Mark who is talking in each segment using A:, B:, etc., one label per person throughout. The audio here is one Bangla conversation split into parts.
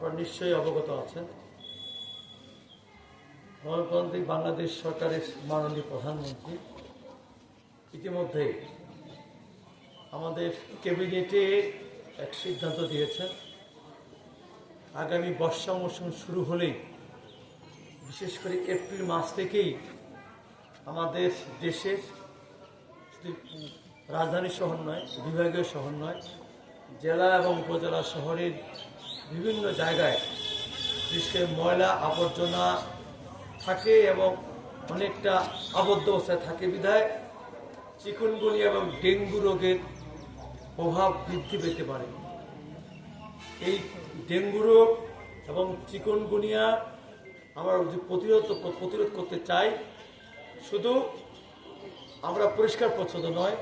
A: আপনারা নিশ্চয়ই অবগত আছেন, গণতান্ত্রিক বাংলাদেশ সরকারের মাননীয় প্রধানমন্ত্রী ইতিমধ্যে আমাদের ক্যাবিনেটে এক সিদ্ধান্ত দিয়েছেন। আগামী বর্ষা মৌসুম শুরু হলেই, বিশেষ করে এপ্রিল মাস থেকেই আমাদের দেশের রাজধানী শহর নয়, বিভাগীয় শহর নয়, জেলা এবং উপজেলা শহরের বিভিন্ন জায়গায় বিশেষ করে ময়লা আবর্জনা থাকে এবং অনেকটা আবদ্ধ অবস্থায় থাকে বিধায় চিকুনগুনিয়া এবং ডেঙ্গু রোগের প্রভাব বৃদ্ধি পেতে পারে। এই ডেঙ্গু রোগ এবং চিকুনগুনিয়া আমরা প্রতিরোধ করতে চাই, শুধু আমরা পরিষ্কার পরিচ্ছন্ন নয়,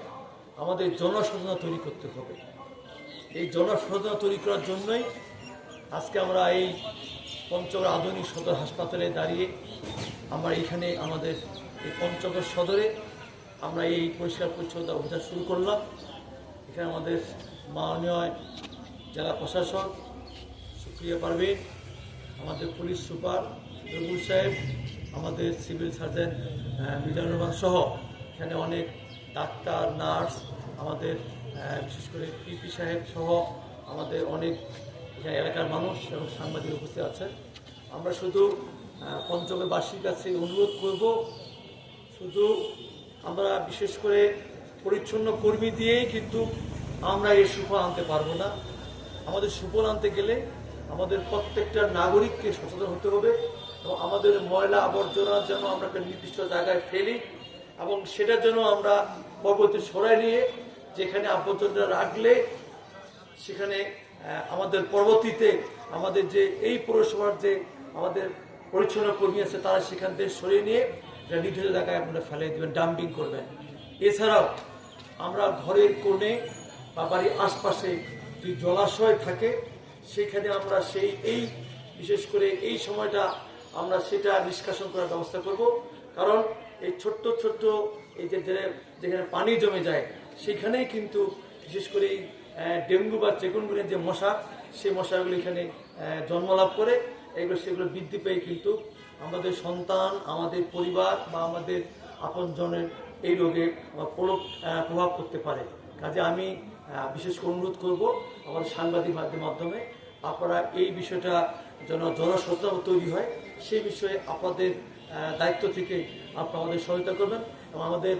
A: আমাদের জনসচেতনতা তৈরি করতে হবে। এই জনসচেতনতা তৈরি করার জন্যই আজকে আমরা এই পঞ্চগড় আধুনিক সদর হাসপাতালে দাঁড়িয়ে আমরা এখানে আমাদের এই পঞ্চগড় সদরে আমরা এই পরিষ্কার পরিচ্ছন্নতা অভিযান শুরু করলাম। এখানে আমাদের মাননীয় জেলা প্রশাসক সুপ্রিয়া পারভীন, আমাদের পুলিশ সুপার রবুল সাহেব, আমাদের সিভিল সার্জন মিজানুর রহমান সহ এখানে অনেক ডাক্তার, নার্স, আমাদের বিশেষ করে পিপি সাহেব সহ আমাদের অনেক এখানে এলাকার মানুষ এবং সাংবাদিক উপস্থিত আছেন। আমরা শুধু পঞ্চগড়বাসীর কাছে অনুরোধ করব, শুধু আমরা বিশেষ করে পরিচ্ছন্ন কর্মী দিয়েই কিন্তু আমরা এই সুফল আনতে পারবো না। আমাদের সুফল আনতে গেলে আমাদের প্রত্যেকটা নাগরিককে সচেতন হতে হবে এবং আমাদের ময়লা আবর্জনা যেন আমরা একটা নির্দিষ্ট জায়গায় ফেলি এবং সেটার জন্য আমরা পরবর্তী সরাই নিয়ে যেখানে আবর্জনা রাখলে সেখানে আমাদের পরবর্তীতে আমাদের যে এই পৌরসভার যে আমাদের পরিচ্ছন্ন কর্মী আছে তারা সেখান থেকে সরিয়ে নিয়ে নির্দিষ্ট জায়গায় আপনারা ফেলে দেবেন, ডাম্পিং করবেন। এছাড়াও আমরা ঘরের কোণে বা বাড়ির আশপাশে যদি জলাশয় থাকে সেখানে আমরা এই বিশেষ করে এই সময়টা আমরা সেটা নিষ্কাশন করার ব্যবস্থা করব। কারণ এই ছোট্ট ছোট্ট এই যেখানে পানি জমে যায় সেখানেই কিন্তু বিশেষ করে এই ডেঙ্গু বা চিকুনগুনিয়ার যে মশা, সেই মশাগুলো এখানে জন্মলাভ করে, সেগুলো বৃদ্ধি পেয়ে কিন্তু আমাদের সন্তান, আমাদের পরিবার বা আমাদের আপনজনের এই রোগে প্রভাব পড়তে পারে। কাজে আমি বিশেষ করে অনুরোধ করব আমাদের সাংবাদিক মাধ্যমে আপনারা এই বিষয়টা যেন জনসচেতনতা তৈরি হয়, সেই বিষয়ে আপনাদের দায়িত্ব থেকে আপনারা আমাদের সহায়তা করবেন এবং আমাদের